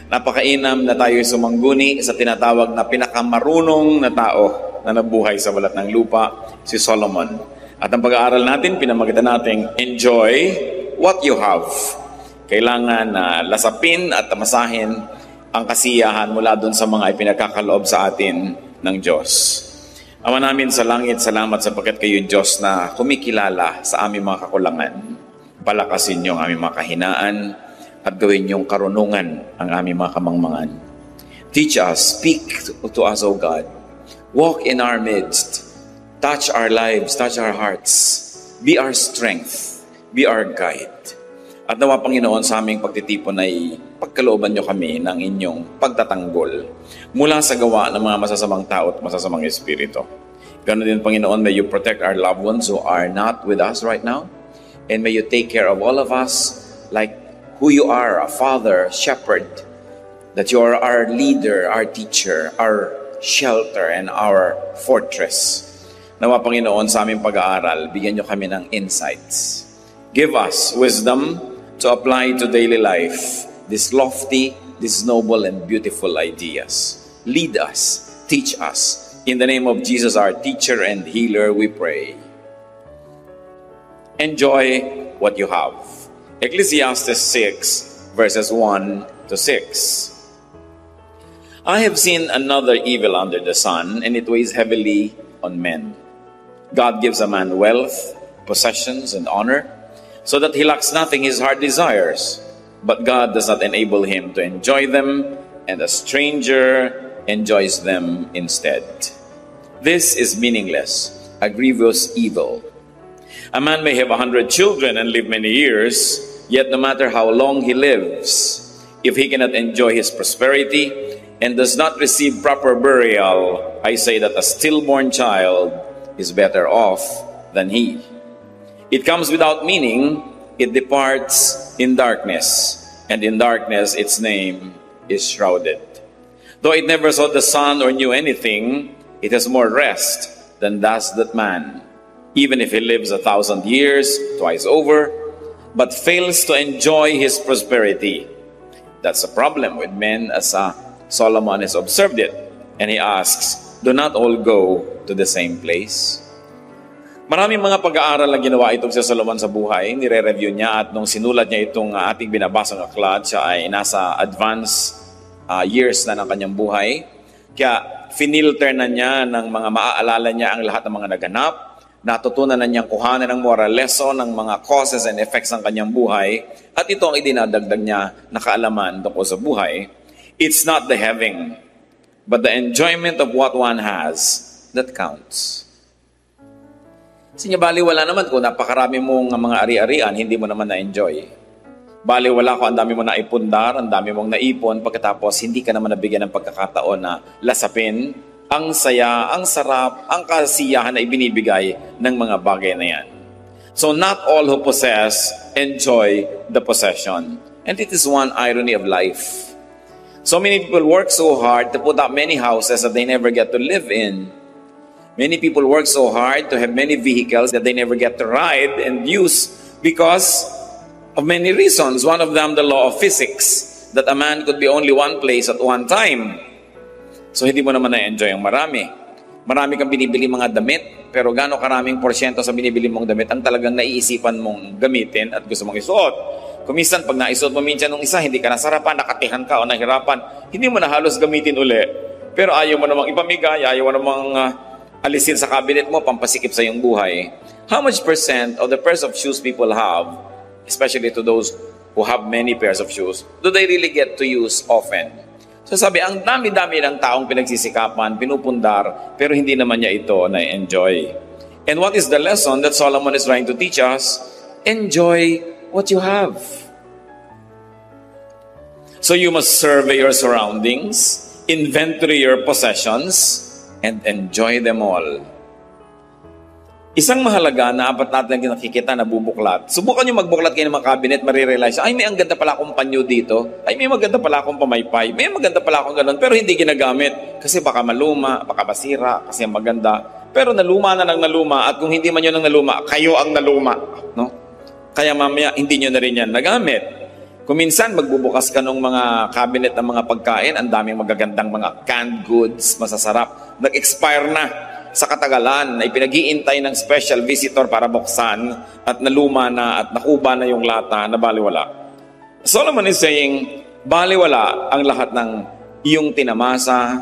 Napakainam na tayo sumangguni sa tinatawag na pinakamarunong na tao na nabuhay sa balat ng lupa, si Solomon. At ang pag-aaral natin, pinamagitan natin, enjoy what you have. Kailangan na lasapin at tamasahin ang kasiyahan mula doon sa mga ipinagkakaloob sa atin ng Diyos. Ama namin sa langit, salamat sapagkat kayo Diyos na kumikilala sa aming mga kakulangan. Palakasin niyo ang aming mga kahinaan at gawin niyong karunungan ang aming mga kamangmangan. Teach us, speak to us, O God. Walk in our midst. Touch our lives, touch our hearts. Be our strength, be our guide. At nawa, Panginoon, sa aming pagtitipon ay pagkalooban niyo kami ng inyong pagtatanggol mula sa gawa ng mga masasamang tao at masasamang espiritu. Ganoon din, Panginoon, may you protect our loved ones who are not with us right now. And may you take care of all of us like who you are, a father, shepherd, that you are our leader, our teacher, our shelter, and our fortress. Nawa, Panginoon, sa aming pag-aaral, bigyan niyo kami ng insights. Give us wisdom to apply to daily life these lofty, these noble, and beautiful ideas. Lead us, teach us. In the name of Jesus, our teacher and healer, we pray. Enjoy what you have. Ecclesiastes 6, verses 1 to 6. I have seen another evil under the sun, and it weighs heavily on men. God gives a man wealth, possessions, and honor, so that he lacks nothing his heart desires. But God does not enable him to enjoy them, and a stranger enjoys them instead. This is meaningless, a grievous evil. A man may have 100 children and live many years, yet no matter how long he lives, if he cannot enjoy his prosperity and does not receive proper burial, I say that a stillborn child is better off than he. It comes without meaning, it departs in darkness, and in darkness its name is shrouded. Though it never saw the sun or knew anything, it has more rest than does that man, even if he lives 1,000 years, twice over, but fails to enjoy his prosperity. That's a problem with men, as Solomon has observed it. And he asks, do not all go to the same place? Maraming mga pag-aaral na ginawa itong si Solomon sa buhay. Nire-review niya at nung sinulat niya itong ating binabasang aklat, siya ay nasa advanced years na ng kanyang buhay. Kaya finilter na niya ng mga maaalala niya ang lahat ng mga naganap. Natutunan na niyang kuhanan ng moral lesson ng mga causes and effects ng kanyang buhay. At ito ang idinadagdag niya na kaalaman tungkol sa buhay. It's not the having, but the enjoyment of what one has that counts. Baliwala naman kung napakarami mong mga ari-arian, hindi mo naman na-enjoy. Baliwala kung ang dami mo naipundar, ang dami mong naipon, pagkatapos hindi ka naman nabigyan ng pagkakataon na lasapin ang saya, ang sarap, ang kasiyahan na ibinibigay ng mga bagay na yan. So not all who possess enjoy the possession. And it is one irony of life. So many people work so hard to put up many houses that they never get to live in. Many people work so hard to have many vehicles that they never get to ride and use because of many reasons. One of them, the law of physics, that a man could be only one place at one time. So hindi mo naman na-enjoy ang marami. Marami kang binibili mga damit, pero gaano karaming porsyento sa binibili mong damit ang talagang naiisipan mong gamitin at gusto mong isuot. Kuminsan, pag naisuot mo minsan nung isa, hindi ka nasarapan, nakatihan ka o nahirapan, hindi mo na halos gamitin uli. Pero ayaw mo namang ipamigay, ayaw mo namang alisin sa cabinet mo, pampasikip sa iyong buhay. How much percent of the pairs of shoes people have, especially to those who have many pairs of shoes, do they really get to use often? So sabi, ang dami-dami ng taong pinagsisikapan, pinupundar, pero hindi naman niya ito na-enjoy. And what is the lesson that Solomon is trying to teach us? Enjoy what you have. So you must survey your surroundings, inventory your possessions, and enjoy them all. Isang mahalaga na apat natin nakikita na bubuklat. Subukan nyo magbuklat kayo ng mga cabinet, marirealize, ay may ang ganda pala akong panyo dito, ay may maganda pala akong pamaypay, may maganda pala akong ganun, pero hindi ginagamit. Kasi baka maluma, baka basira, kasi ang maganda. Pero naluma na ng naluma, at kung hindi man yun ang naluma, kayo ang naluma. No? Kaya mamaya, hindi nyo na rin yan nagamit. Kung minsan magbubukas ka ng mga cabinet ng mga pagkain, ang daming magagandang mga canned goods, masasarap. Nag-expire na sa katagalan na ipinag-iintay ng special visitor para buksan at naluma na at nakuba na yung lata na baliwala. Solomon is saying, baliwala ang lahat ng iyong tinamasa,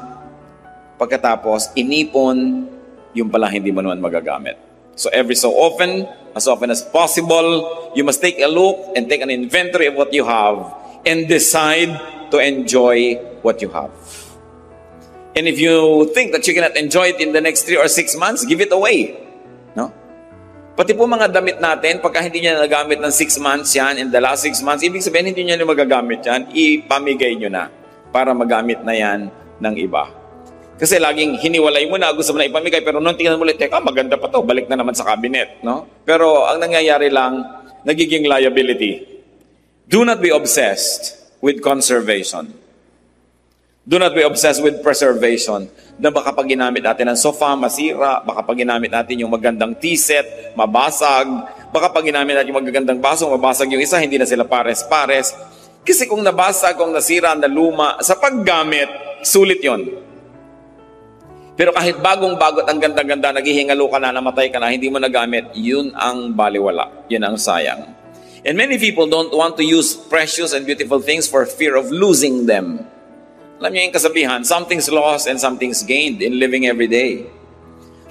pagkatapos inipon, yung pala hindi mo naman magagamit. So every so often as possible, you must take a look and take an inventory of what you have and decide to enjoy what you have. And if you think that you cannot enjoy it in the next 3 or 6 months, give it away. No? Pati po mga damit natin, pagka hindi niya nagamit ng 6 months yan, in the last 6 months, ibig sabihin hindi niya na magagamit yan, ipamigay nyo na para magamit na yan ng iba. Kasi laging hiniwalay mo na, gusto mo na ipamigay, pero nung tingnan mo ulit, teka, maganda pa to, balik na naman sa cabinet. No? Pero ang nangyayari lang, nagiging liability. Do not be obsessed with conservation. Do not be obsessed with preservation. Na baka pag ginamit natin ang sofa, masira. Baka pag ginamit natin yung magandang tea set, mabasag. Baka pag ginamit natin yung magagandang baso, mabasag yung isa, hindi na sila pares-pares. Kasi kung nabasag, kung nasira, naluma, sa paggamit, sulit yon. Pero kahit bagong-bago at ang ganda-ganda, naghihingalo ka na, namatay ka na, hindi mo nagamit, yun ang baliwala. Yun ang sayang. And many people don't want to use precious and beautiful things for fear of losing them. Alam niyo yung kasabihan, something's lost and something's gained in living every day.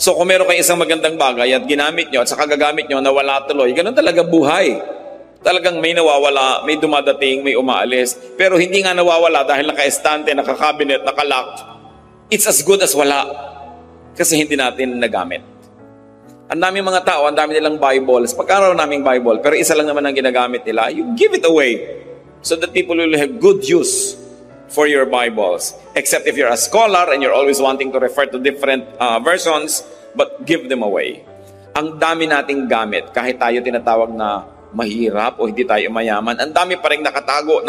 So kung meron kayo isang magandang bagay at ginamit nyo at saka gagamit nyo, nawala tuloy, ganun talaga buhay. Talagang may nawawala, may dumadating, may umaalis. Pero hindi nga nawawala dahil naka-estante, naka-cabinet, naka-lock. It's as good as wala. Kasi hindi natin nagamit. Ang daming mga tao, ang dami nilang Bibles. Pagkaraw naming Bible, pero isa lang naman ang ginagamit nila, you give it away so that people will have good use for your Bibles. Except if you're a scholar and you're always wanting to refer to different versions, but give them away. Ang dami nating gamit, kahit tayo tinatawag na mahirap o hindi tayo mayaman, ang dami pa rin nakatago.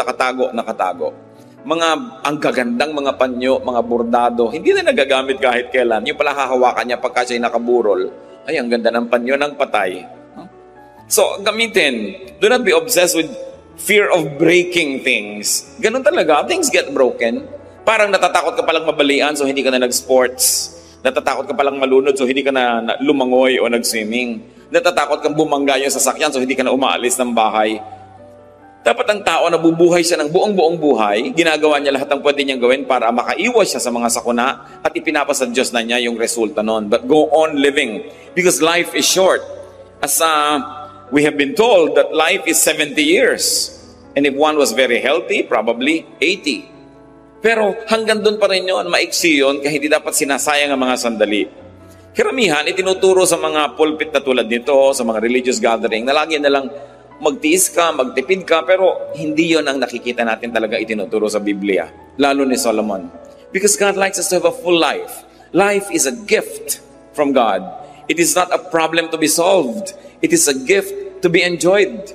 Ang gagandang mga panyo, mga bordado, hindi na nagagamit kahit kailan. Yung pala hahawakan niya pagka siya'y nakaburol. Ay, ang ganda ng panyo ng patay. So, gamitin. Do not be obsessed with fear of breaking things. Ganun talaga. Things get broken. Parang natatakot ka palang mabalian, so hindi ka na nag-sports. Natatakot ka palang malunod, so hindi ka na lumangoy o nag-swimming. Natatakot kang bumangga yung sasakyan, so hindi ka na umaalis ng bahay. Dapat ang tao na bubuhay siya ng buong buhay, ginagawa niya lahat ng pwede niyang gawin para makaiwas siya sa mga sakuna at ipinapasa Diyos na niya yung resulta nun. But go on living because life is short. As we have been told that life is 70 years. And if one was very healthy, probably 80. Pero hanggang doon pa rin yun, maiksi yun, kaya hindi dapat sinasayang ang mga sandali. Karamihan, itinuturo sa mga pulpit na tulad nito, sa mga religious gathering, na lagi na lang magtiis ka, magtipid ka, pero hindi yon ang nakikita natin talaga itinuturo sa Biblia, lalo ni Solomon. Because God likes us to have a full life. Life is a gift from God. It is not a problem to be solved. It is a gift to be enjoyed.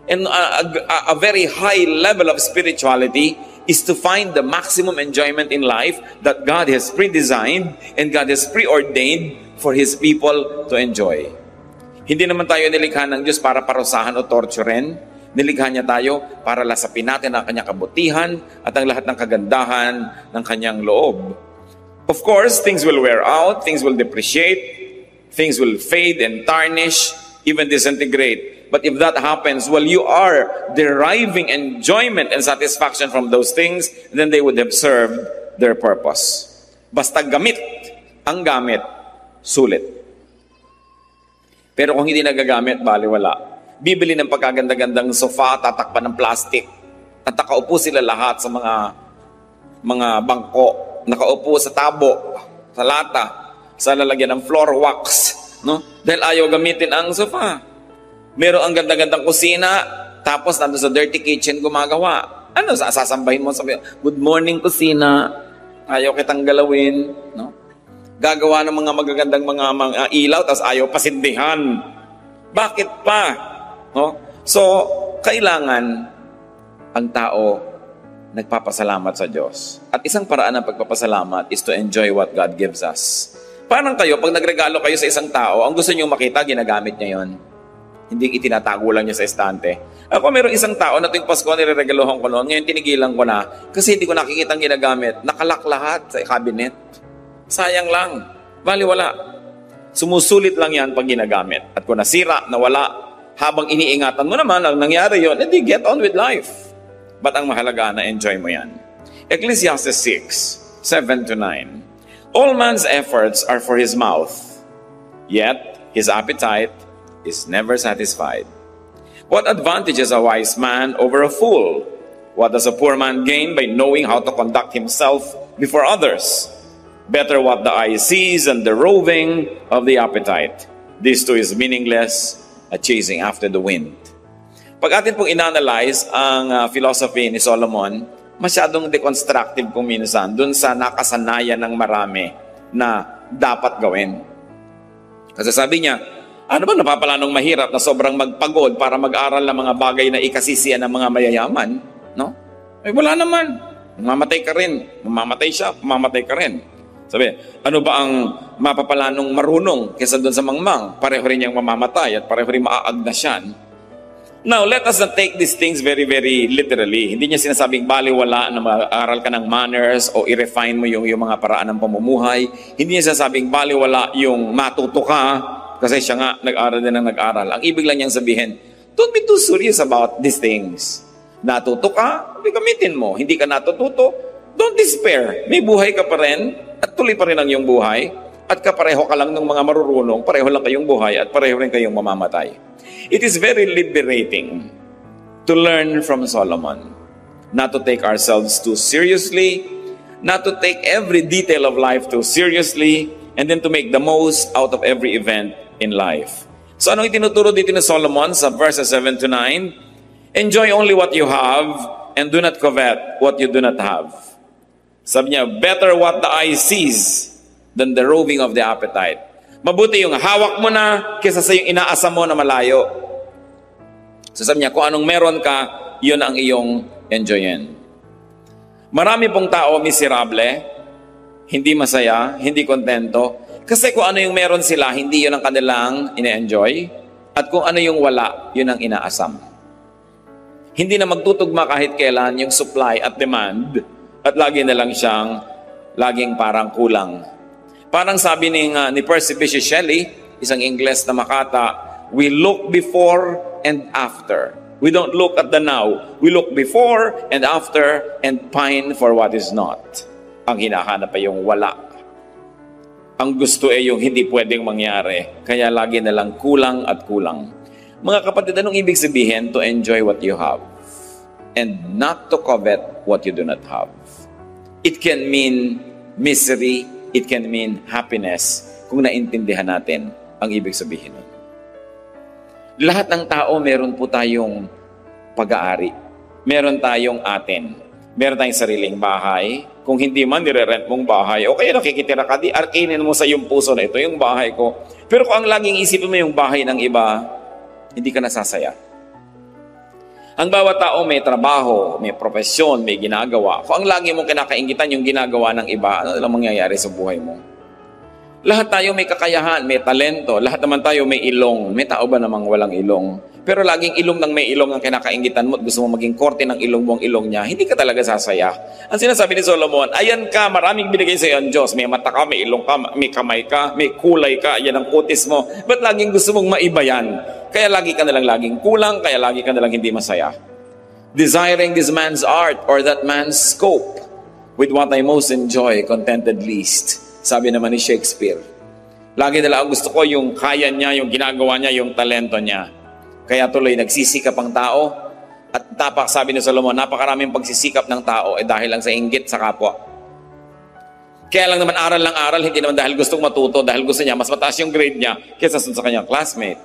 And a very high level of spirituality is to find the maximum enjoyment in life that God has pre-designed and God has preordained for His people to enjoy. Hindi naman tayo nilikha ng Diyos para parusahan o torturen. Nilikha niya tayo para lasapin natin ang kanyang kabutihan at ang lahat ng kagandahan ng kanyang loob. Of course, things will wear out, things will depreciate, things will fade and tarnish, even disintegrate. But if that happens, well, you are deriving enjoyment and satisfaction from those things, then they would have served their purpose. Basta gamit, ang gamit, sulit. Pero kung hindi nagagamit, baliwala. Bibili ng pagkaganda-gandang sofa, tatakpan ng plastic. At nakaupo sila lahat sa mga bangko. Nakaupo sa tabo, sa lata, sa lalagyan ng floor wax. No? Dahil ayaw gamitin ang sofa. Meron ang ganda-gandang kusina, tapos nandun sa dirty kitchen gumagawa. Ano, sasambahin mo, sabi, good morning kusina, ayaw kitang galawin. No? Gagawa ng mga magagandang mga ilaw, tapos ayaw pasindihan. Bakit pa? No? So, kailangan ang tao nagpapasalamat sa Diyos. At isang paraan ng pagpapasalamat is to enjoy what God gives us. Parang kayo, pag nagregalo kayo sa isang tao, ang gusto niyo makita, ginagamit niya yon. Hindi itinatago lang niya sa estante. Ako mayroong isang tao na tuwing Pasko nireregaluhan ko noon, ngayon tinigilan ko na kasi hindi ko nakikitang ginagamit. Nakalak lahat sa cabinet. Sayang lang. Baliwala. Sumusulit lang yan pag ginagamit. At kung nasira, nawala, habang iniingatan mo naman ang nangyari yon, edi get on with life. But ang mahalaga na enjoy mo yan. Ecclesiastes 6:7-9. All man's efforts are for his mouth, yet his appetite is never satisfied. What advantage is a wise man over a fool? What does a poor man gain by knowing how to conduct himself before others? Better what the eye sees than the roving of the appetite. This too is meaningless, a chasing after the wind. Pag atin pong inanalyze ang philosophy ni Solomon, masyadong deconstructive kung minsan dun sa nakasanayan ng marami na dapat gawin. Kasi sabi niya, ano ba napapala nung mahirap na sobrang magpagod para mag-aral ng mga bagay na ikasisiyan ng mga mayayaman? No? Eh wala naman. Mamamatay ka rin. Mamamatay siya, mamamatay ka rin. Sabi, ano ba ang mapapala nung marunong kesa doon sa mangmang? Pareho rin niyang mamamatay at pareho rin maaagnasyan. Now, let us not take these things very, very literally. Hindi niya sinasabing baliwala na mag-aral ka ng manners o i-refine mo yung mga paraan ng pamumuhay. Hindi niya sinasabing baliwala yung matuto ka kasi siya nga nag-aral din ng nag-aral. Ang ibig lang niyang sabihin, don't be too serious about these things. Natuto ka, gamitin mo. Hindi ka natututo, don't despair. May buhay ka pa rin at tuloy pa rin ang iyong buhay at kapareho ka lang ng mga marurunong, pareho lang kayong buhay at pareho rin kayong mamamatay. It is very liberating to learn from Solomon. Not to take ourselves too seriously, not to take every detail of life too seriously, and then to make the most out of every event in life. So anong itinuturo dito ni Solomon sa verses 7-9? Enjoy only what you have and do not covet what you do not have. Sabi niya, better what the eye sees than the roving of the appetite. Mabuti yung hawak mo na kaysa sa yung inaasam mo na malayo. So sabi niya, kung anong meron ka, yun ang iyong enjoyin. Marami pong tao miserable, hindi masaya, hindi kontento. Kasi kung ano yung meron sila, hindi yun ang kanilang ine-enjoy. At kung ano yung wala, yun ang inaasam. Hindi na magtutugma kahit kailan yung supply at demand. At lagi na lang siyang, laging parang kulang. Parang sabi ni Percy Bysshe Shelley, isang Ingles na makata, we look before and after. We don't look at the now. We look before and after and pine for what is not. Ang hinahanap ay yung wala. Ang gusto ay yung hindi pwedeng mangyari. Kaya lagi na lang kulang at kulang. Mga kapatid, anong ibig sabihin? To enjoy what you have. And not to covet what you do not have. It can mean misery. It can mean happiness. Kung naintindihan natin ang ibig sabihin nun. Lahat ng tao, meron po tayong pag-aari. Meron tayong atin. Meron tayong sariling bahay. Kung hindi man, nire-rent mong bahay. O kaya nakikitira ka, di arkinin mo sa iyong puso na ito, yung bahay ko. Pero kung ang laging isipin mo yung bahay ng iba, hindi ka nasasaya. Ang bawat tao may trabaho, may profesyon, may ginagawa. Kung ang lagi mong kinakaingitan yung ginagawa ng iba, ano lang mangyayari sa buhay mo? Lahat tayo may kakayahan, may talento. Lahat naman tayo may ilong. May tao ba namang walang ilong? Pero laging ilong ng may ilong ang kinakaingitan mo at gusto mo maging korte ng ilong mo ang ilong niya, hindi ka talaga sasaya. Ang sinasabi ni Solomon, ayan ka, maraming binigay sa iyo ang Diyos. May mata ka, may ilong ka, may kamay ka, may kulay ka, yan ang kutis mo. Ba't laging gusto mong maiba yan? Kaya lagi ka nalang laging kulang, kaya lagi ka nalang hindi masaya. Desiring this man's art or that man's scope, with what I most enjoy, contented least. Sabi naman ni Shakespeare. Lagi nalang gusto ko yung kaya niya, yung ginagawa niya, yung talento niya. Kaya tuloy nagsisikap ang tao. At tapak, sabi ni Solomon, napakaraming pagsisikap ng tao dahil lang sa inggit sa kapwa. Kaya lang naman aral lang aral, hindi naman dahil gustong matuto, dahil gusto niya mas mataas yung grade niya kaysa sa kanyang classmate.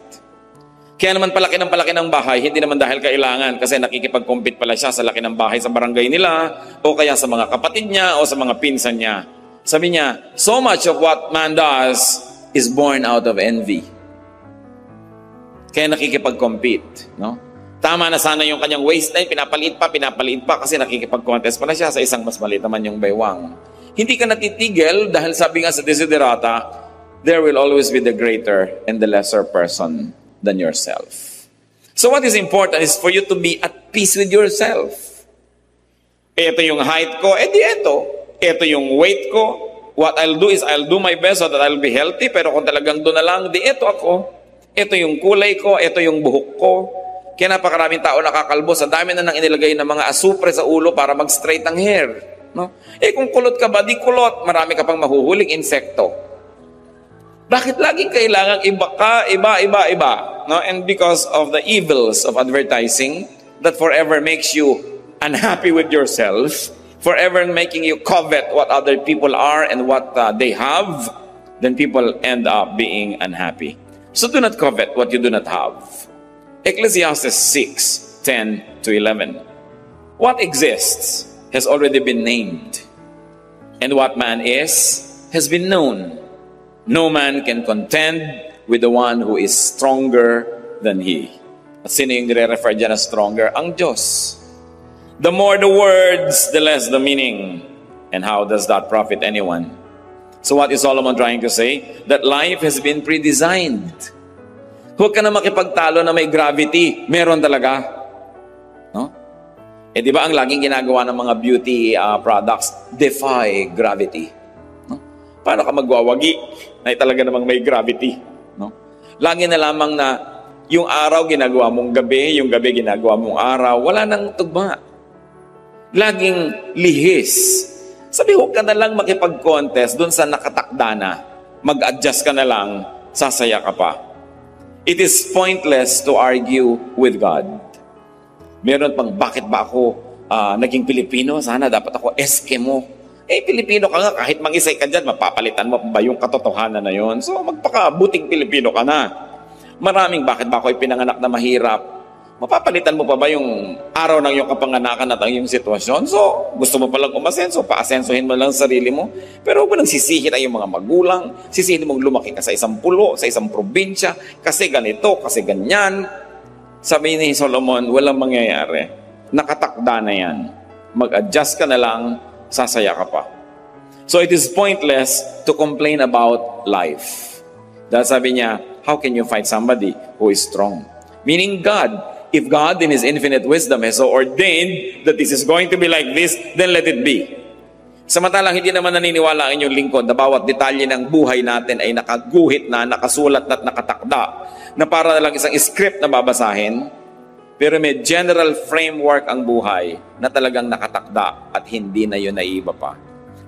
Kaya naman palaki ng bahay, hindi naman dahil kailangan kasi nakikipag-compete pala siya sa laki ng bahay sa barangay nila o kaya sa mga kapatid niya o sa mga pinsan niya. Sabi niya, so much of what man does is born out of envy. Kaya nakikipag-compete, no? Tama na sana yung kanyang waistline, pinapaliit pa kasi nakikipag-contest pala siya sa isang mas maliit naman yung baywang. Hindi ka natitigil dahil sabi nga sa Desiderata, there will always be the greater and the lesser person than yourself. So what is important is for you to be at peace with yourself. Ito yung height ko, di ito. Ito yung weight ko. What I'll do is I'll do my best so that I'll be healthy, pero kung talagang doon na lang, di ito ako. Ito yung kulay ko, ito yung buhok ko. Kaya napakaraming tao nakakalbo. Sa dami na nang inilagay ng mga asupre sa ulo para mag-straight ang hair. No? Kung kulot ka ba, di kulot. Marami ka pang mahuhuling insekto. Bakit laging kailangan iba ka, iba? No? And because of the evils of advertising that forever makes you unhappy with yourself, forever making you covet what other people are and what they have, then people end up being unhappy. So do not covet what you do not have. Ecclesiastes 6:10-11. What exists has already been named, and what man is has been known. No man can contend with the one who is stronger than he. At sino yung nire-refer dyan na stronger? Ang Diyos. The more the words, the less the meaning. And how does that profit anyone? So what is Solomon trying to say? That life has been pre-designed. Huwag ka na makipagtalo na may gravity. Meron talaga. No? Di ba ang laging ginagawa ng mga beauty products? Defy gravity. No? Paano ka magwawagi na talaga namang may gravity? No? Lagi na lamang na yung araw ginagawa mong gabi, yung gabi ginagawa mong araw, wala nang tugma. Laging lihis. Sabi, huwag ka na lang makipag-contest dun sa nakatakda na. Mag-adjust ka na lang, sasaya ka pa. It is pointless to argue with God. Meron pang, bakit ba ako naging Pilipino? Sana dapat ako Eskimo. Pilipino ka nga, kahit mangisay ka dyan, mapapalitan mo ba yung katotohanan na yon? So, magpakabuting Pilipino ka na. Maraming, bakit ba ako pinanganak na mahirap? Mapapalitan mo pa ba yung araw ng iyong kapanganakan at ang iyong sitwasyon? So, gusto mo palang umasenso, paasensohin mo lang sarili mo. Pero huwag mo nang sisihin ang iyong mga magulang, sisihin mong lumaki ka sa isang pulo, sa isang probinsya, kasi ganito, kasi ganyan. Sabi ni Solomon, walang mangyayari. Nakatakda na yan. Mag-adjust ka na lang, sasaya ka pa. So, it is pointless to complain about life. Dahil sabi niya, how can you fight somebody who is strong? Meaning God. If God in His infinite wisdom has so ordained that this is going to be like this, then let it be. Samantalang hindi naman naniniwala ang inyong lingkod na bawat detalye ng buhay natin ay nakaguhit na, nakasulat at nakatakda, na para na lang isang script na babasahin, pero may general framework ang buhay na talagang nakatakda at hindi na yun naiiba pa.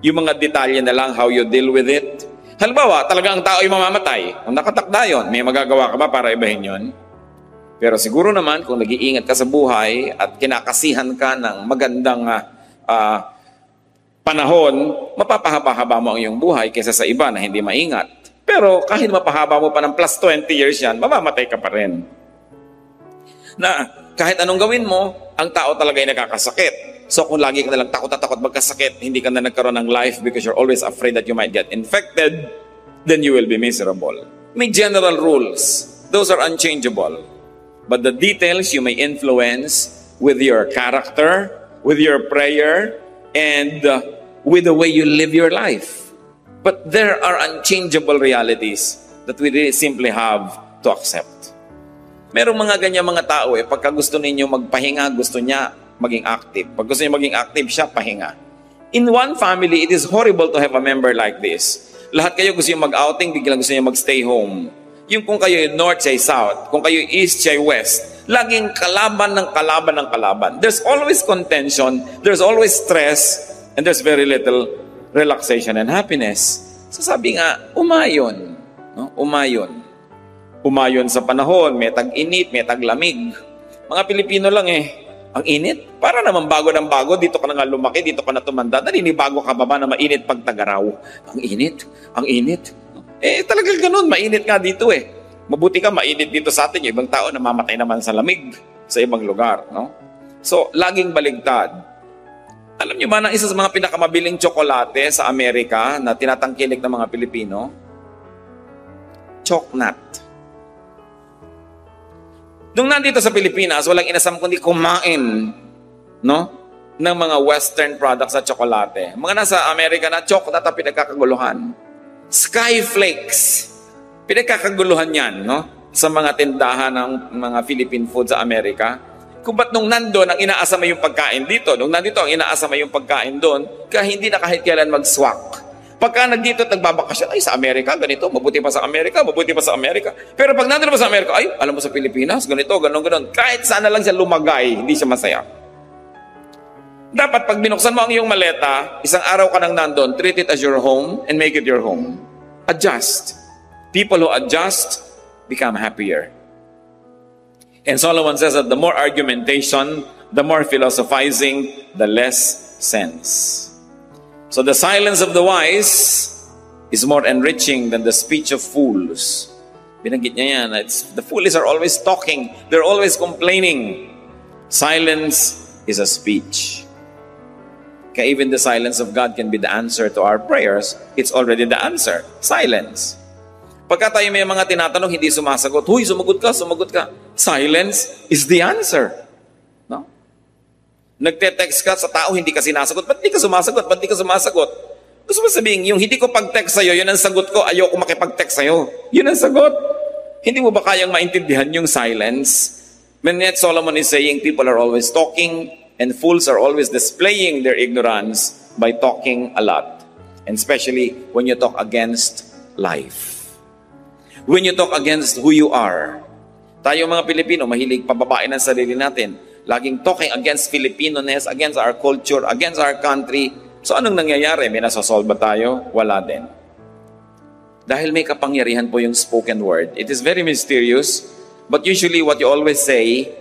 Yung mga detalye na lang, how you deal with it. Halimbawa, talagang ang tao ay mamamatay. Kung nakatakda yun, may magagawa ka ba para ibahin yun? Pero siguro naman, kung nag-iingat ka sa buhay at kinakasihan ka ng magandang panahon, mapapahaba-haba mo ang iyong buhay kaysa sa iba na hindi maingat. Pero kahit mapahaba mo pa ng plus 20 years yan, mamamatay ka pa rin. Na kahit anong gawin mo, ang tao talaga ay nakakasakit. So kung lagi ka nalang takot at takot magkasakit, hindi ka na nagkaroon ng life because you're always afraid that you might get infected, then you will be miserable. May general rules. Those are unchangeable. But the details you may influence with your character, with your prayer, and with the way you live your life. But there are unchangeable realities that we really simply have to accept. Merong mga ganyan mga tao, pagka gusto ninyo magpahinga, gusto niya maging active. Pag gusto niya maging active, siya pahinga. In one family, it is horrible to have a member like this. Lahat kayo gusto niyo mag-outing, biglang gusto niyo mag-stay home. Yung kung kayo north, siya south. Kung kayo east, siya west. Laging kalaban ng kalaban ng kalaban. There's always contention, there's always stress, and there's very little relaxation and happiness. So sabi nga, umayon. No? Umayon. Umayon sa panahon, may tag-init, may tag-lamig. Mga Pilipino lang ang init. Para naman bago ng bago, dito ka na nga lumaki, dito ka na tumanda. Naninibago ka ba na mainit pag tagaraw? Ang init, ang init. Talagang ganun, mainit nga dito Mabuti ka, mainit dito sa atin. Yung ibang tao namamatay naman sa lamig sa ibang lugar, no? So, laging baligtad. Alam niyo ba na isa sa mga pinakamabiling tsokolate sa Amerika na tinatangkilik ng mga Pilipino? Choknat. Nung nandito sa Pilipinas, walang inasam kundi kumain, no? Ng mga western products sa tsokolate. Mga nasa Amerika na, choknat ang pinagkakaguluhan. Skyflakes. Pinagkakaguluhan yan, no? sa mga tindahan ng mga Philippine food sa Amerika, kung ba't nung nandun ang inaasa mo yung pagkain dito, nung nandito ang inaasa mo yung pagkain doon, kaya hindi na kahit kailan mag-swak. Pagka nagdito at nagbabakasyon, ay sa Amerika, ganito, mabuti pa sa Amerika, mabuti pa sa Amerika. Pero pag nandun pa sa Amerika, ay, alam mo sa Pilipinas, ganito, ganon. Kahit saan na lang siya lumagay, hindi siya masaya. Dapat pag binuksan mo ang iyong maleta, isang araw ka nang nandun, treat it as your home and make it your home. Adjust. People who adjust become happier. And Solomon says that the more argumentation, the more philosophizing, the less sense. So the silence of the wise is more enriching than the speech of fools. Binanggit niya yan. The foolish are always talking. They're always complaining. Silence is a speech. Kaya even the silence of God can be the answer to our prayers. It's already the answer. Silence. Pagka tayo may mga tinatanong, hindi sumasagot. Huy, sumagot ka. Silence is the answer. No? Nagte-text ka sa tao, hindi ka sinasagot. Ba't di ka sumasagot? Gusto mo sabihin, yung hindi ko pag-text sa'yo, yun ang sagot ko, ayoko makipag-text sa'yo. Yun ang sagot. Hindi mo ba kayang maintindihan yung silence? When yet Solomon is saying, people are always talking, and fools are always displaying their ignorance by talking a lot. And especially when you talk against life. When you talk against who you are. Tayo mga Pilipino, mahilig pababain ang sarili natin. Laging talking against Filipino-ness, against our culture, against our country. So anong nangyayari? May nasasolve ba tayo? Wala din. Dahil may kapangyarihan po yung spoken word. It is very mysterious, but usually what you always say,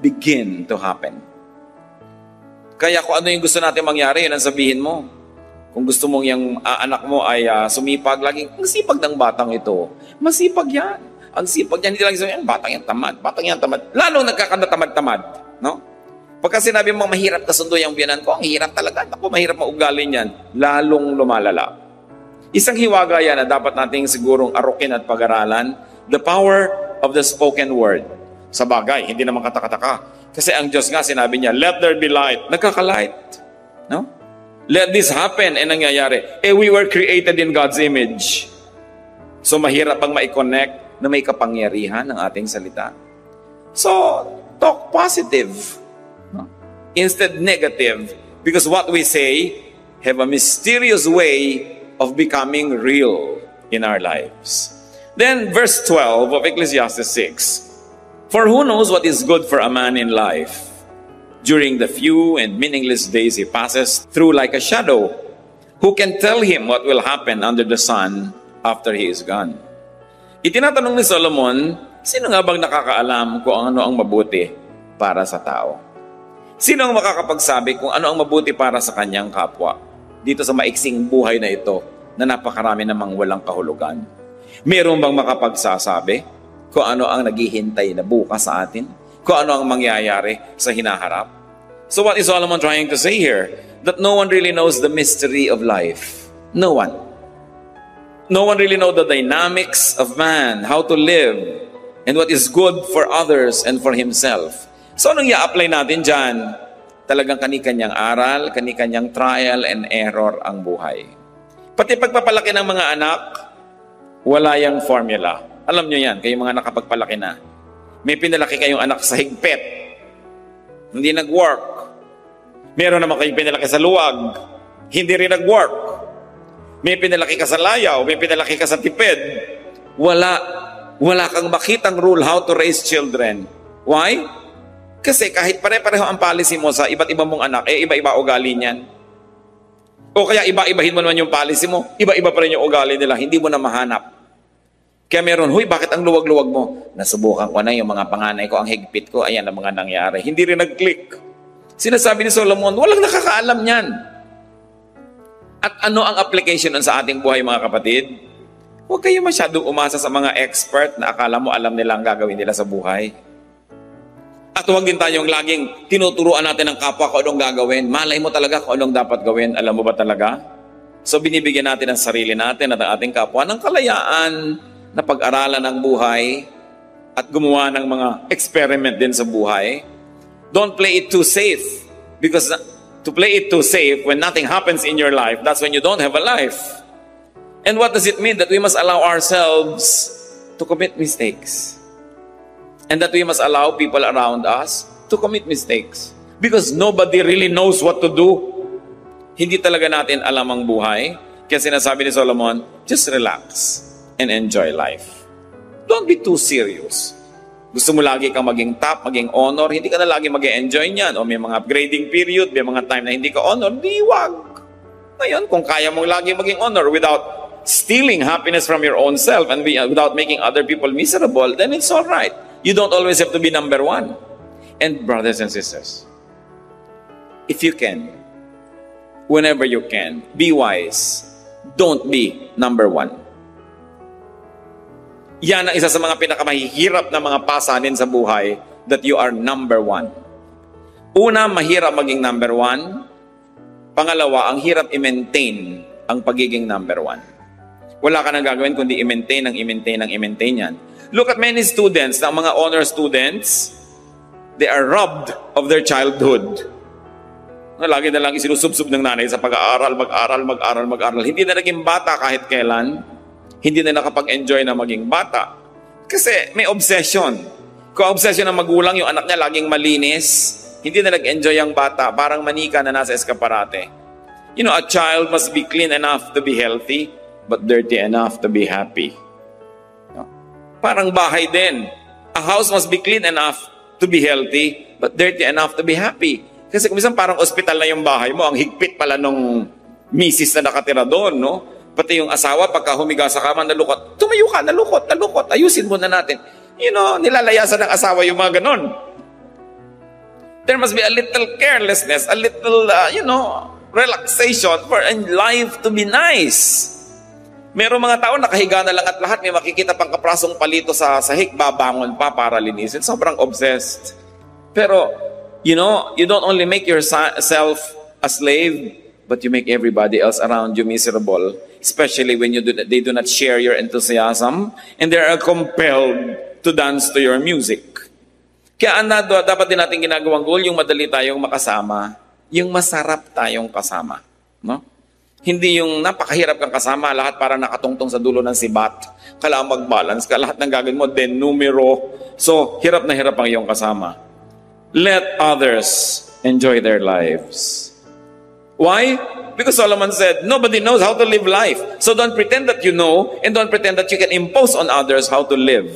begin to happen. Kaya kung ano yung gusto natin mangyari, yun ang sabihin mo. Kung gusto mong yung anak mo ay sumipag, laging, ang sipag ng batang ito. Masipag yan. Ang sipag yan. Hindi lang sabihin, batang yan tamad. Lalong nagkakanatamad-tamad. No? Pagka sinabi mo, mahirap kasundo yung biyanan ko, ang hirap talaga. Ako, mahirap maugali niyan. Lalong lumalala. Isang hiwaga yan na dapat nating sigurong arukin at pag-aralan. The power of the spoken word. Sa bagay, hindi naman katakataka. Kasi ang Diyos nga, sinabi niya, let there be light. Nagkakalight. No? Let this happen. And nangyayari. We were created in God's image. So mahirap bang ma-connect na may kapangyarihan ng ating salita? So, talk positive. No? Instead negative. Because what we say have a mysterious way of becoming real in our lives. Then verse 12 of Ecclesiastes 6. For who knows what is good for a man in life? During the few and meaningless days he passes through like a shadow. Who can tell him what will happen under the sun after he is gone? Itinatanong ni Solomon, sino nga bang nakakaalam kung ano ang mabuti para sa tao? Sino ang makakapagsabi kung ano ang mabuti para sa kanyang kapwa? Dito sa maiksing buhay na ito, na napakarami namang walang kahulugan. Meron bang makapagsasabi kung ano ang naghihintay na bukas sa atin? Kung ano ang mangyayari sa hinaharap? So what is Solomon trying to say here? That no one really knows the mystery of life. No one. No one really knows the dynamics of man, how to live, and what is good for others and for himself. So anong i-apply natin dyan? Talagang kani-kanyang aral, kani-kanyang trial and error ang buhay. Pati pagpapalaki ng mga anak, wala yung formula. Alam nyo yan, kayong mga nakapagpalaki na. May pinalaki kayong anak sa higpit. Hindi nag-work. Meron naman kayong pinalaki sa luwag. Hindi rin nag-work. May pinalaki ka sa layaw, may pinalaki ka sa tipid. Wala kang makitang rule how to raise children. Why? Kasi kahit pare-pareho ang policy mo sa iba't ibang mong anak, iba-iba ugali niyan. O kaya iba-ibahin mo naman yung policy mo, iba-iba pa rin yung ugali nila, hindi mo na mahanap. Kaya meron, huy, bakit ang luwag-luwag mo? Nasubukan ko na yung mga panganay ko, ang higpit ko, ayan ang mga nangyari. Hindi rin nag-click. Sinasabi ni Solomon, walang nakakaalam niyan. At ano ang application sa ating buhay, mga kapatid? Huwag kayo masyadong umasa sa mga expert na akala mo alam nila ang gagawin nila sa buhay. At huwag din tayong laging tinuturuan natin ng kapwa kung anong gagawin. Malay mo talaga kung anong dapat gawin. Alam mo ba talaga? So binibigyan natin ang sarili natin at ang ating kapwa ng kalayaan na pag-aralan ng buhay at gumawa ng mga experiment din sa buhay. Don't play it too safe. Because to play it too safe, when nothing happens in your life, that's when you don't have a life. And what does it mean? That we must allow ourselves to commit mistakes. And that we must allow people around us to commit mistakes. Because nobody really knows what to do. Hindi talaga natin alam ang buhay. Kaya sinasabi ni Solomon, just relax and enjoy life. Don't be too serious. Gusto mo lagi kang maging top, maging honor, hindi ka na lagi mag-enjoy niyan. O may mga grading period, may mga time na hindi ka honor, di wag. Ngayon, kung kaya mong lagi maging honor without stealing happiness from your own self and without making other people miserable, then it's all right. You don't always have to be number one. And brothers and sisters, if you can, whenever you can, be wise. Don't be number one. Yan ang isa sa mga pinakamahihirap na mga pasanin sa buhay, that you are number one. Una, mahirap maging number one. Pangalawa, ang hirap i-maintain ang pagiging number one. Wala ka nang gagawin kundi i-maintain yan. Look at many students, na mga honor students, they are robbed of their childhood. Lagi na lang isinusubsub ng nanay sa pag-aaral, mag-aral. Hindi na naging bata kahit kailan. Hindi na nakapag-enjoy na maging bata. Kasi may obsession. Kung obsession ng magulang, yung anak niya laging malinis, hindi na nag-enjoy ang bata, parang manika na nasa eskaparate. You know, a child must be clean enough to be healthy, but dirty enough to be happy. No? Parang bahay din. A house must be clean enough to be healthy, but dirty enough to be happy. Kasi kung minsan parang ospital na yung bahay mo, ang higpit pala nung misis na nakatira doon, no? Pati yung asawa, pagka humiga sa kama, nalukot. Tumayo ka, nalukot. Ayusin muna natin. You know, nilalayasan ng asawa yung mga ganon. There must be a little carelessness, a little, relaxation for life to be nice. Merong mga tao, nakahiga na lang at lahat, may makikita pang kaprasong palito sa sahig, babangon pa para linisin. Sobrang obsessed. Pero, you know, you don't only make yourself a slave, but you make everybody else around you miserable, especially when they do not share your enthusiasm and they are compelled to dance to your music. Kaya dapat din natin ginagawang goal yung madali tayong makasama, yung masarap tayong kasama. No? Hindi yung napakahirap kang kasama, lahat para nakatungtong sa dulo ng sibat. Kailangan mag-balance ka, lahat ng gagawin mo, den numero. So, hirap na hirap ang iyong kasama. Let others enjoy their lives. Why? Because Solomon said, nobody knows how to live life. So don't pretend that you know, and don't pretend that you can impose on others how to live.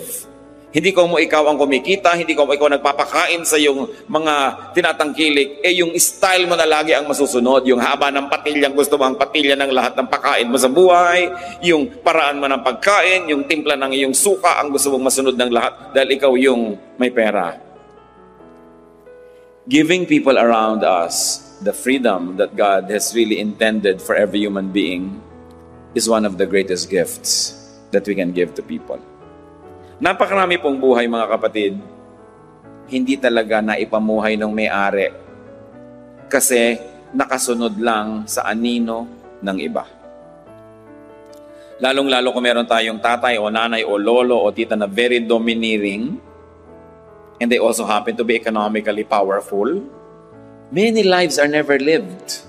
Hindi ko mo ikaw ang kumikita, hindi ko mo ikaw nagpapakain sa yung mga tinatangkilik, yung style mo na lagi ang masusunod, yung haba ng patilyang gusto mo ang patilya ng lahat ng pakain mo sa buhay, yung paraan mo ng pagkain, yung timpla ng iyong suka ang gusto mong masunod ng lahat dahil ikaw yung may pera. Giving people around us the freedom that God has really intended for every human being is one of the greatest gifts that we can give to people. Napakarami pong buhay, mga kapatid, hindi talaga naipamuhay ng may-ari kasi nakasunod lang sa anino ng iba. Lalong-lalo kung meron tayong tatay o nanay o lolo o tita na very domineering and they also happen to be economically powerful, many lives are never lived.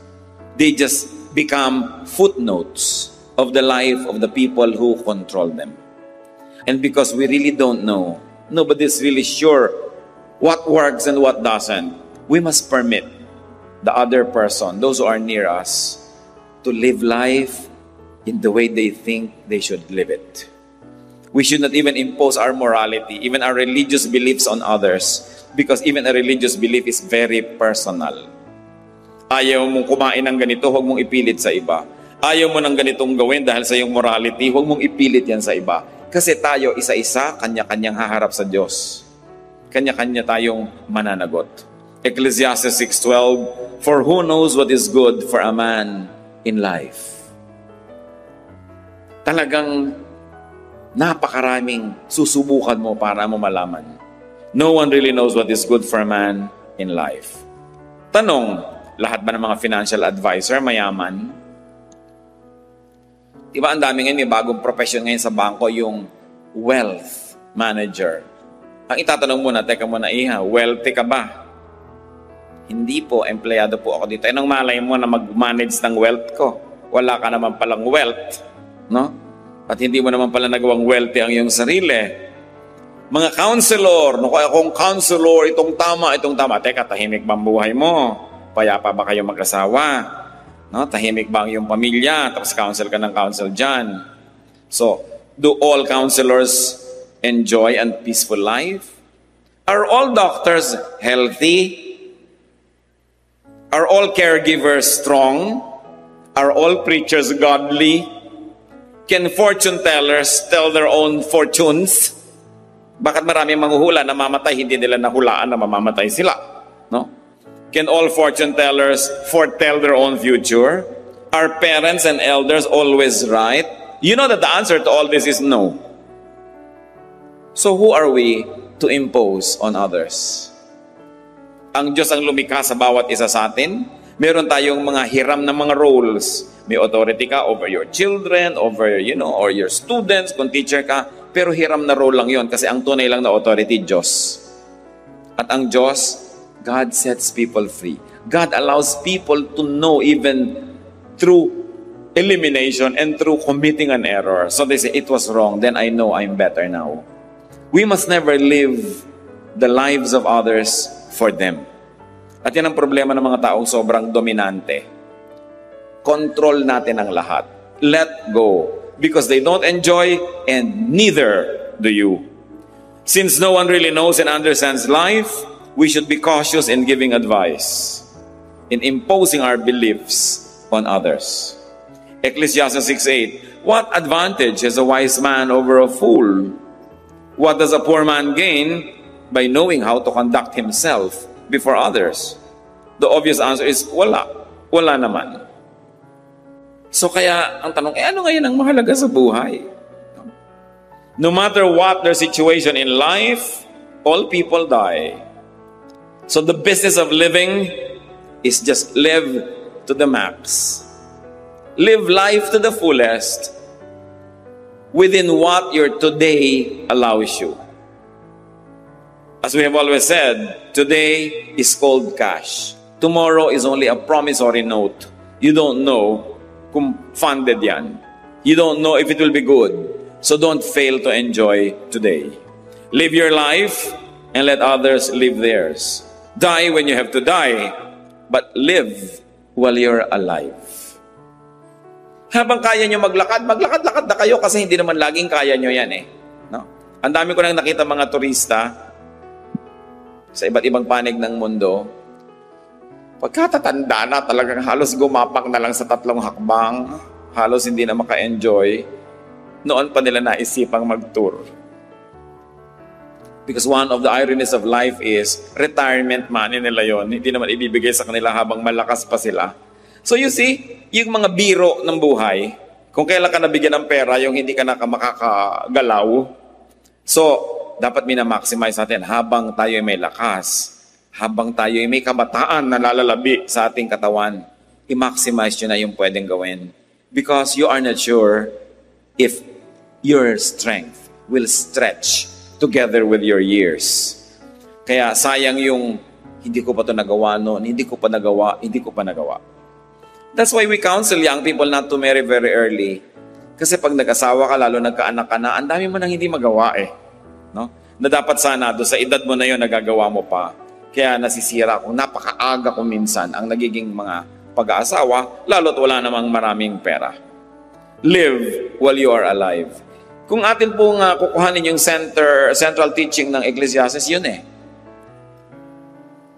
They just become footnotes of the life of the people who control them. And because we really don't know, nobody's really sure what works and what doesn't, we must permit the other person, those who are near us, to live life in the way they think they should live it. We should not even impose our morality, even our religious beliefs on others, because even a religious belief is very personal. Ayaw mong kumain ng ganito, huwag mong ipilit sa iba. Ayaw mo ng ganitong gawin dahil sa iyong morality, huwag mong ipilit yan sa iba. Kasi tayo isa-isa, kanya-kanyang haharap sa Diyos. Kanya-kanya tayong mananagot. Ecclesiastes 6:12, for who knows what is good for a man in life? Talagang napakaraming susubukan mo para mo malaman. No one really knows what is good for a man in life. Tanong, lahat ba ng mga financial advisor mayaman? Diba ang dami ngayon, may bagong profession ngayon sa bangko, yung wealth manager. Ang itatanong muna, teka muna, wealthy ka ba? Hindi po, empleyado po ako dito. Anong malay mo na mag-manage ng wealth ko? Wala ka naman palang wealth. No? at hindi mo naman pala nagawang wealthy ang iyong sarili. Mga counselor, akong counselor, itong tama. Teka, tahimik ba ang buhay mo? Payapa ba kayo mag-asawa? No? Tahimik ba ang iyong pamilya? Tapos counsel ka ng counsel dyan. So, do all counselors enjoy a peaceful life? Are all doctors healthy? Are all caregivers strong? Are all preachers godly? Can fortune tellers tell their own fortunes? Bakit maraming manghuhula na mamatay, hindi nila nahulaan na mamamatay sila? No? Can all fortune tellers foretell their own future? Are parents and elders always right? You know that the answer to all this is no. So who are we to impose on others? Ang Diyos ang lumikha sa bawat isa sa atin. Meron tayong mga hiram na mga roles. May authority ka over your children, over, or your students, kung teacher ka. Pero hiram na role lang yon kasi ang tunay lang na authority, Diyos. At ang Diyos, God sets people free. God allows people to know even through elimination and through committing an error. So they say, it was wrong, then I know I'm better now. We must never live the lives of others for them. At yan ang problema ng mga taong sobrang dominante. Control natin ang lahat. Let go. Because they don't enjoy and neither do you. Since no one really knows and understands life, we should be cautious in giving advice, in imposing our beliefs on others. Ecclesiastes 6:8, what advantage has a wise man over a fool? What does a poor man gain by knowing how to conduct himself before others? The obvious answer is wala. Wala naman. So kaya ang tanong, ano ngayon ang mahalaga sa buhay? No matter what their situation in life, all people die. So the business of living is just live to the max. Live life to the fullest within what your today allows you. As we have always said, today is called cash. Tomorrow is only a promissory note. You don't know kung funded yan. You don't know if it will be good. So don't fail to enjoy today. Live your life and let others live theirs. Die when you have to die, but live while you're alive. Habang kaya nyo maglakad-lakad na kayo kasi hindi naman laging kaya nyo yan eh. No? Ang dami ko nang nakita mga turista sa iba't ibang panig ng mundo. Pagkatatanda na, talagang halos gumapak na lang sa 3 hakbang, halos hindi na maka-enjoy, noon pa nila naisipang mag-tour. Because one of the ironies of life is, retirement money nila yon, hindi naman ibibigay sa kanila habang malakas pa sila. So you see, yung mga biro ng buhay, kung kailan ka nabigyan ng pera, yung hindi ka na makakagalaw, so dapat minamaximize natin habang tayo may lakas. Habang tayo may kabataan na lalalabi sa ating katawan, i-maximize nyo na yung pwedeng gawin. Because you are not sure if your strength will stretch together with your years. Kaya sayang yung, hindi ko pa ito nagawa noon, hindi ko pa nagawa. That's why we counsel young people not to marry very early. Kasi pag nag-asawa ka, lalo nagkaanak ka na, ang dami mo nang hindi magawa eh. No? Na dapat sana, do sa edad mo na yun, nagagawa mo pa. Kaya nasisira kung napakaaga kung minsan ang nagiging mga pag-aasawa, lalo't wala namang maraming pera. Live while you are alive. Kung atin pong kukuhanin yung central teaching ng Ecclesiastes, yun eh.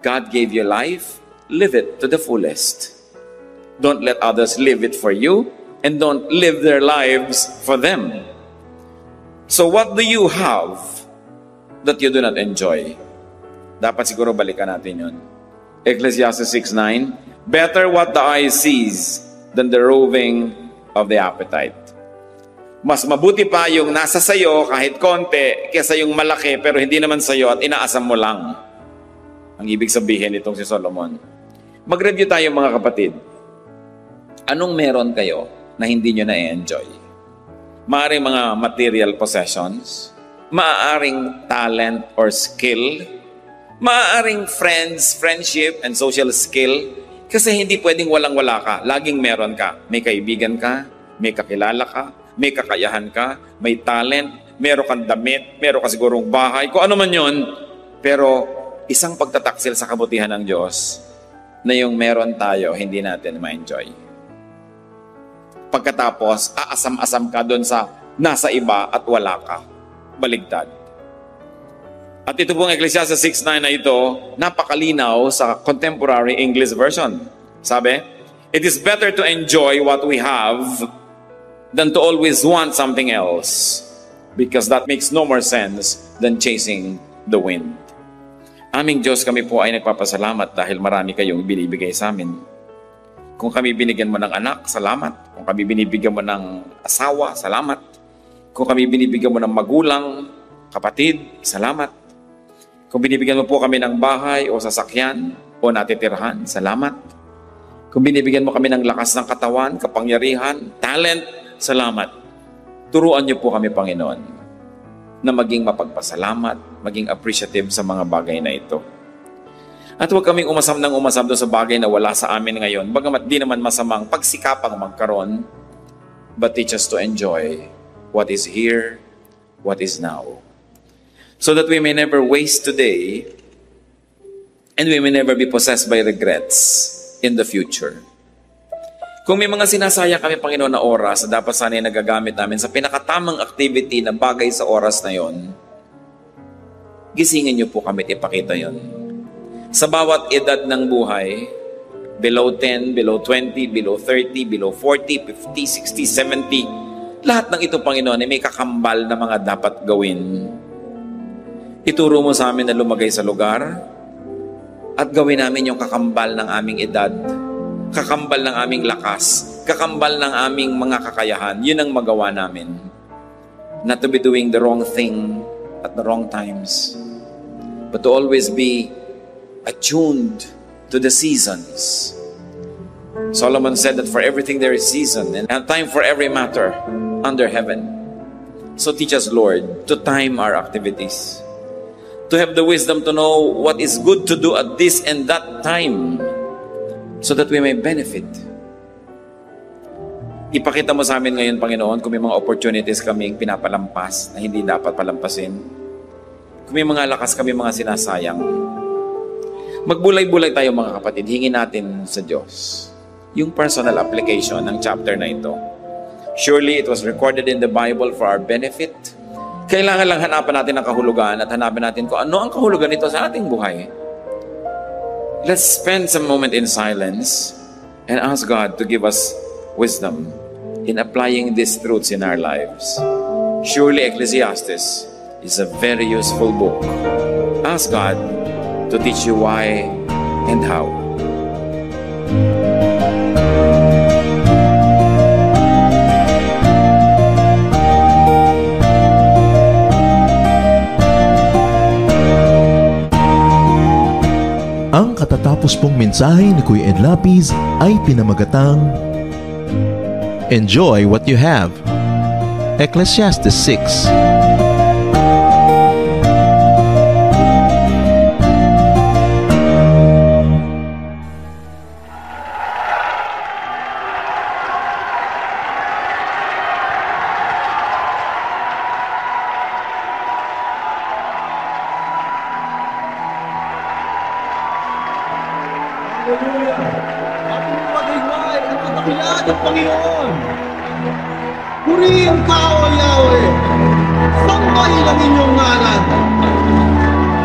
God gave you life, live it to the fullest. Don't let others live it for you, and don't live their lives for them. So what do you have that you do not enjoy? Dapat siguro balikan natin yun. Ecclesiastes 6:9, better what the eye sees than the roving of the appetite. Mas mabuti pa yung nasa sayo kahit konti kaysa yung malaki pero hindi naman sayo at inaasam mo lang. Ang ibig sabihin itong si Solomon. Mag-review tayo mga kapatid. Anong meron kayo na hindi nyo na-enjoy? Maaaring mga material possessions, maaaring talent or skill, maaaring friendship and social skill, kasi hindi pwedeng walang-wala ka. Laging meron ka. May kaibigan ka, may kakilala ka, may kakayahan ka, may talent, meron kang damit, meron ka sigurong bahay, kung ano man yun. Pero isang pagtataksil sa kabutihan ng Diyos na yung meron tayo, hindi natin ma-enjoy. Pagkatapos, aasam-asam ka doon sa nasa iba at wala ka. Baligtad. At ito pong Ecclesiastes 6:9 na ito, napakalinaw sa Contemporary English Version. Sabi, "It is better to enjoy what we have than to always want something else, because that makes no more sense than chasing the wind." Aming Diyos, kami po ay nagpapasalamat dahil marami kayong binibigay sa amin. Kung kami binigyan mo ng anak, salamat. Kung kami binibigyan mo ng asawa, salamat. Kung kami binibigyan mo ng magulang, kapatid, salamat. Kung binibigyan mo po kami ng bahay o sasakyan o natitirhan, salamat. Kung binibigyan mo kami ng lakas ng katawan, kapangyarihan, talent, salamat. Turuan niyo po kami, Panginoon, na maging mapagpasalamat, maging appreciative sa mga bagay na ito. At huwag kaming umasam ng umasam doon sa bagay na wala sa amin ngayon, bagamat di naman masamang pagsikapang magkaroon, but teach us to enjoy what is here, what is now. So that we may never waste today and we may never be possessed by regrets in the future. Kung may mga sinasaya kami, Panginoon, na oras na dapat sana'y nagagamit namin sa pinakatamang activity na bagay sa oras na yon, gisingin niyo po kami at ipakita yon. Sa bawat edad ng buhay, below 10, below 20, below 30, below 40, 50, 60, 70, lahat ng ito, Panginoon, ay may kakambal na mga dapat gawin. Ituro mo sa amin na lumagay sa lugar at gawin namin yung kakambal ng aming edad, kakambal ng aming lakas, kakambal ng aming mga kakayahan. Yun ang magawa namin. Not to be doing the wrong thing at the wrong times, but to always be attuned to the seasons. Solomon said that for everything there is season and a time for every matter under heaven. So teach us, Lord, to time our activities, to have the wisdom to know what is good to do at this and that time, so that we may benefit. Ipakita mo sa amin ngayon, Panginoon, kung may mga opportunities kaming pinapalampas na hindi dapat palampasin. Kung may mga lakas kami mga sinasayang. Magbulay-bulay tayo, mga kapatid. Hingin natin sa Diyos yung personal application ng chapter na ito. Surely it was recorded in the Bible for our benefit. Kailangan lang hanapan natin ang kahulugan at hanapin natin kung ano ang kahulugan nito sa ating buhay. Let's spend some moment in silence and ask God to give us wisdom in applying these truths in our lives. Surely Ecclesiastes is a very useful book. Ask God to teach you why and how. Ang katatapos pong mensahe ni Kuya Ed Lapiz ay pinamagatang Enjoy what you have. Ecclesiastes 6. Hallelujah! Ating pag-iway at katakilan ng Panginoon! Purihin ka, O Yahweh! Sambay lang inyong ngalan!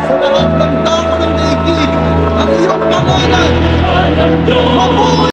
Sa lahat ng tao ng daigdig, ang iyong pangalan! Mabuhay!